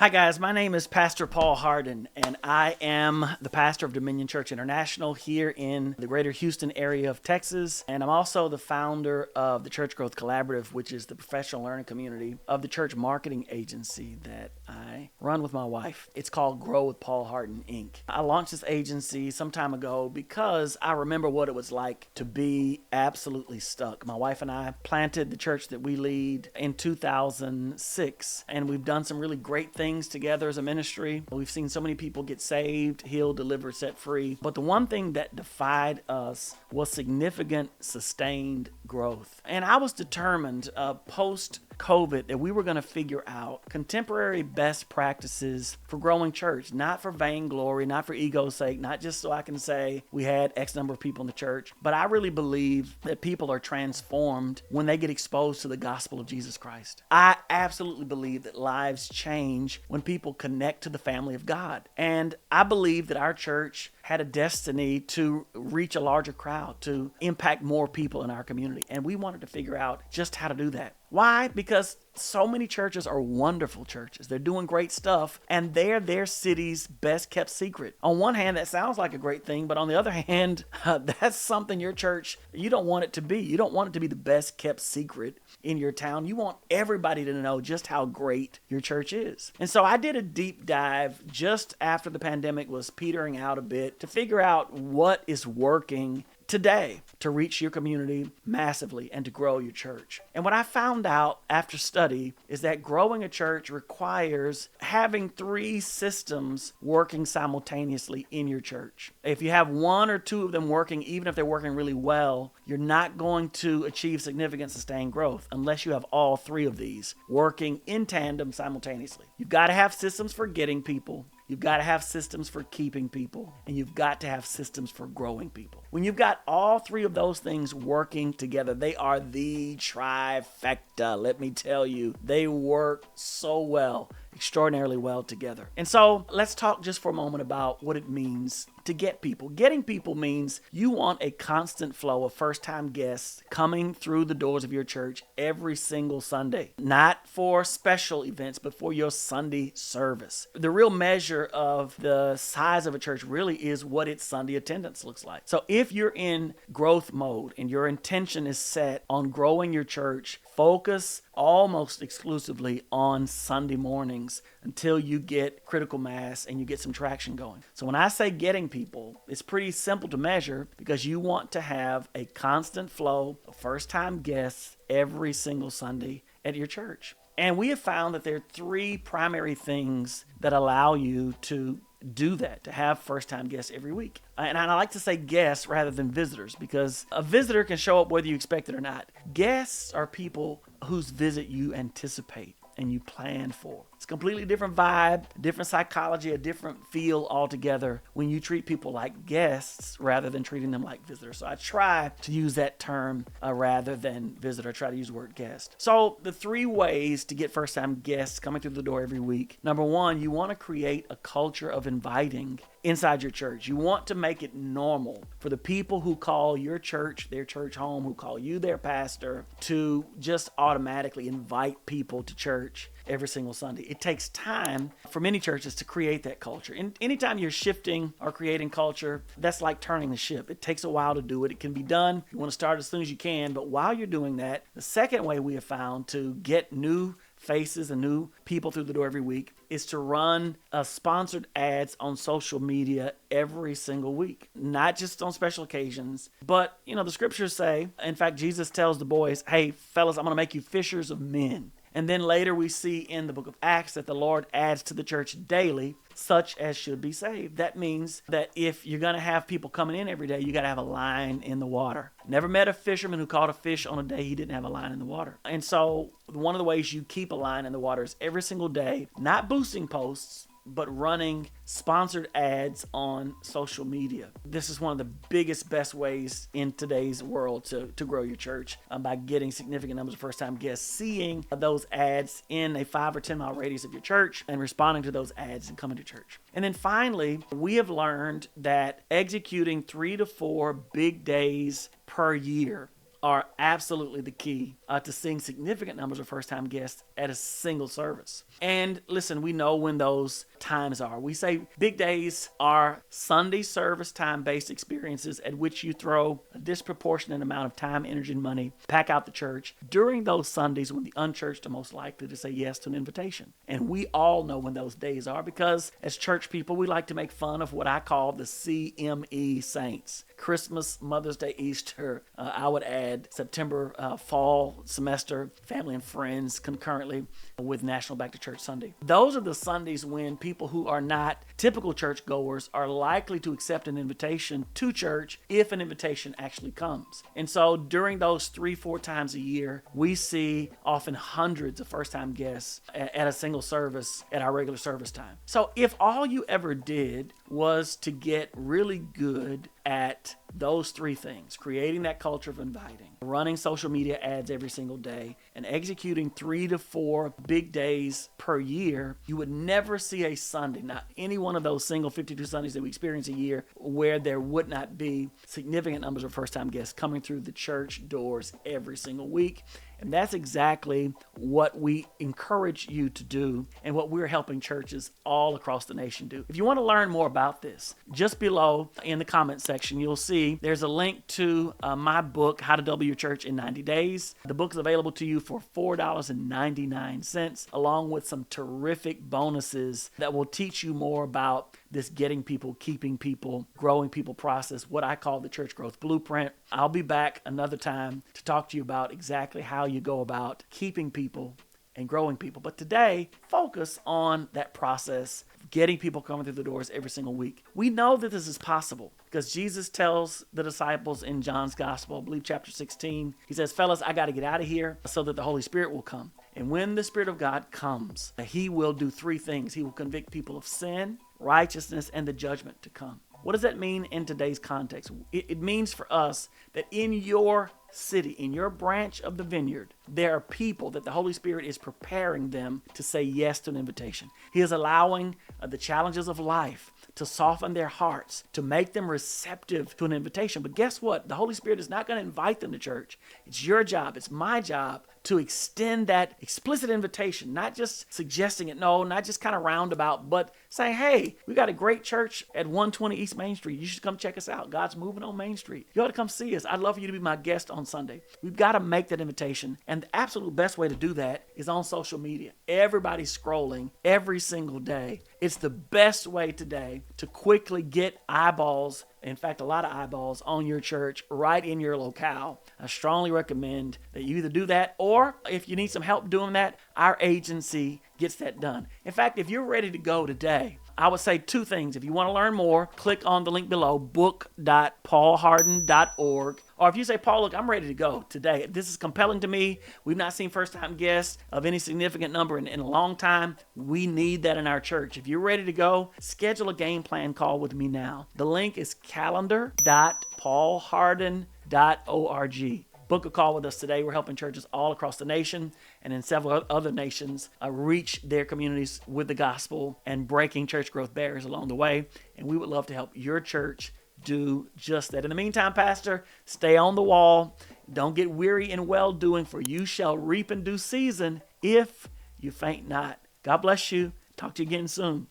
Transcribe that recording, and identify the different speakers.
Speaker 1: Hi, guys. My name is Pastor Paul Hardin, and I am the pastor of Dominion Church International here in the greater Houston area of Texas. And I'm also the founder of the Church Growth Collaborative, which is the professional learning community of the church marketing agency that I run with my wife. It's called Grow with Paul Hardin, Inc. I launched this agency some time ago because I remember what it was like to be absolutely stuck. My wife and I planted the church that we lead in 2006, and we've done some really great things together as a ministry. We've seen so many people get saved, healed, delivered, set free. But the one thing that defied us was significant, sustained growth. And I was determined post-COVID that we were going to figure out contemporary best practices for growing church, not for vainglory, not for ego's sake, not just so I can say we had X number of people in the church, but I really believe that people are transformed when they get exposed to the gospel of Jesus Christ. I absolutely believe that lives change when people connect to the family of God. And I believe that our church had a destiny to reach a larger crowd, to impact more people in our community. And we wanted to figure out just how to do that. Why? Because so many churches are wonderful churches. They're doing great stuff, and they're their city's best kept secret. On one hand, that sounds like a great thing, but on the other hand, that's something your church, you don't want it to be. You don't want it to be the best kept secret in your town. You want everybody to know just how great your church is. And so I did a deep dive just after the pandemic was petering out a bit to figure out what is working today to reach your community massively and to grow your church. And what I found out after study is that growing a church requires having three systems working simultaneously in your church. If you have one or two of them working, even if they're working really well, you're not going to achieve significant sustained growth unless you have all three of these working in tandem simultaneously. You've got to have systems for getting people. You've got to have systems for keeping people, and you've got to have systems for growing people. When you've got all three of those things working together, they are the trifecta. Let me tell you, they work so well, extraordinarily well together. And so let's talk just for a moment about what it means to get people. Getting people means you want a constant flow of first-time guests coming through the doors of your church every single Sunday. Not for special events, but for your Sunday service. The real measure of the size of a church really is what its Sunday attendance looks like. So if you're in growth mode and your intention is set on growing your church, focus almost exclusively on Sunday mornings until you get critical mass and you get some traction going. So when I say getting people, it's pretty simple to measure because you want to have a constant flow of first-time guests every single Sunday at your church. And we have found that there are three primary things that allow you to do that, to have first-time guests every week. And I like to say guests rather than visitors because a visitor can show up whether you expect it or not. Guests are people whose visit you anticipate and you plan for. It's a completely different vibe, different psychology, a different feel altogether when you treat people like guests rather than treating them like visitors. So I try to use that term rather than visitor. I try to use the word guest. So the three ways to get first-time guests coming through the door every week. Number one, you want to create a culture of inviting inside your church. You want to make it normal for the people who call your church their church home, who call you their pastor, to just automatically invite people to church every single Sunday. It takes time for many churches to create that culture. And anytime you're shifting or creating culture, that's like turning the ship. It takes a while to do it. It can be done. You want to start as soon as you can. But while you're doing that, the second way we have found to get new faces and new people through the door every week is to run sponsored ads on social media every single week. Not just on special occasions, but the scriptures say, in fact, Jesus tells the boys, hey, fellas, I'm going to make you fishers of men. And then later we see in the book of Acts that the Lord adds to the church daily such as should be saved. That means that if you're going to have people coming in every day, you got to have a line in the water. Never met a fisherman who caught a fish on a day he didn't have a line in the water. And so one of the ways you keep a line in the water is every single day, not boosting posts, but running sponsored ads on social media. This is one of the biggest, best ways in today's world to grow your church by getting significant numbers of first-time guests, seeing those ads in a 5 or 10 mile radius of your church and responding to those ads and coming to church. And then finally, we have learned that executing 3 to 4 big days per year are absolutely the key to seeing significant numbers of first-time guests at a single service. And listen, we know when those times are. We say big days are Sunday service time-based experiences at which you throw a disproportionate amount of time, energy, and money, pack out the church during those Sundays when the unchurched are most likely to say yes to an invitation. And we all know when those days are because as church people, we like to make fun of what I call the CME saints. Christmas, Mother's Day, Easter, I would add September, fall semester, family and friends concurrently with National Back to Church Sunday. Those are the Sundays when people who are not typical church goers are likely to accept an invitation to church if an invitation actually comes. And so during those 3-4 times a year, we see often hundreds of first-time guests at a single service at our regular service time. So if all you ever did was to get really good at those three things, creating that culture of inviting, running social media ads every single day, and executing 3 to 4 big days per year, you would never see a Sunday, not any one of those single 52 Sundays that we experience a year, where there would not be significant numbers of first-time guests coming through the church doors every single week. And that's exactly what we encourage you to do and what we're helping churches all across the nation do. If you want to learn more about this, just below in the comment section, you'll see there's a link to my book, How to Double Your Church in 90 Days. The book is available to you for $4.99, along with some terrific bonuses that will teach you more about this getting people, keeping people, growing people process, what I call the church growth blueprint. I'll be back another time to talk to you about exactly how you go about keeping people and growing people. But today, focus on that process of getting people coming through the doors every single week. We know that this is possible because Jesus tells the disciples in John's Gospel, I believe chapter 16, he says, fellas, I got to get out of here so that the Holy Spirit will come. And when the Spirit of God comes, he will do 3 things. He will convict people of sin, righteousness, and the judgment to come. What does that mean in today's context? It means for us that in your city, in your branch of the vineyard, there are people that the Holy Spirit is preparing them to say yes to an invitation. He is allowing the challenges of life to soften their hearts, to make them receptive to an invitation. But guess what? The Holy Spirit is not going to invite them to church. It's your job, it's my job to extend that explicit invitation, not just suggesting it, no, not just kind of roundabout, but saying, hey, we got a great church at 120 East Main Street. You should come check us out. God's moving on Main Street. You ought to come see us. I'd love for you to be my guest on Sunday. We've got to make that invitation. And the absolute best way to do that is on social media. Everybody's scrolling every single day. It's the best way today to quickly get eyeballs, in fact, a lot of eyeballs on your church right in your locale. I strongly recommend that you either do that, or if you need some help doing that, our agency gets that done. In fact, if you're ready to go today, I would say 2 things. If you want to learn more, click on the link below, book.paulharden.org. Or if you say, Paul, look, I'm ready to go today. This is compelling to me. We've not seen first-time guests of any significant number in a long time. We need that in our church. If you're ready to go, schedule a game plan call with me now. The link is calendar.paulharden.org. Book a call with us today. We're helping churches all across the nation and in several other nations reach their communities with the gospel and breaking church growth barriers along the way. And we would love to help your church do just that. In the meantime, Pastor, stay on the wall. Don't get weary in well-doing, for you shall reap in due season if you faint not. God bless you. Talk to you again soon.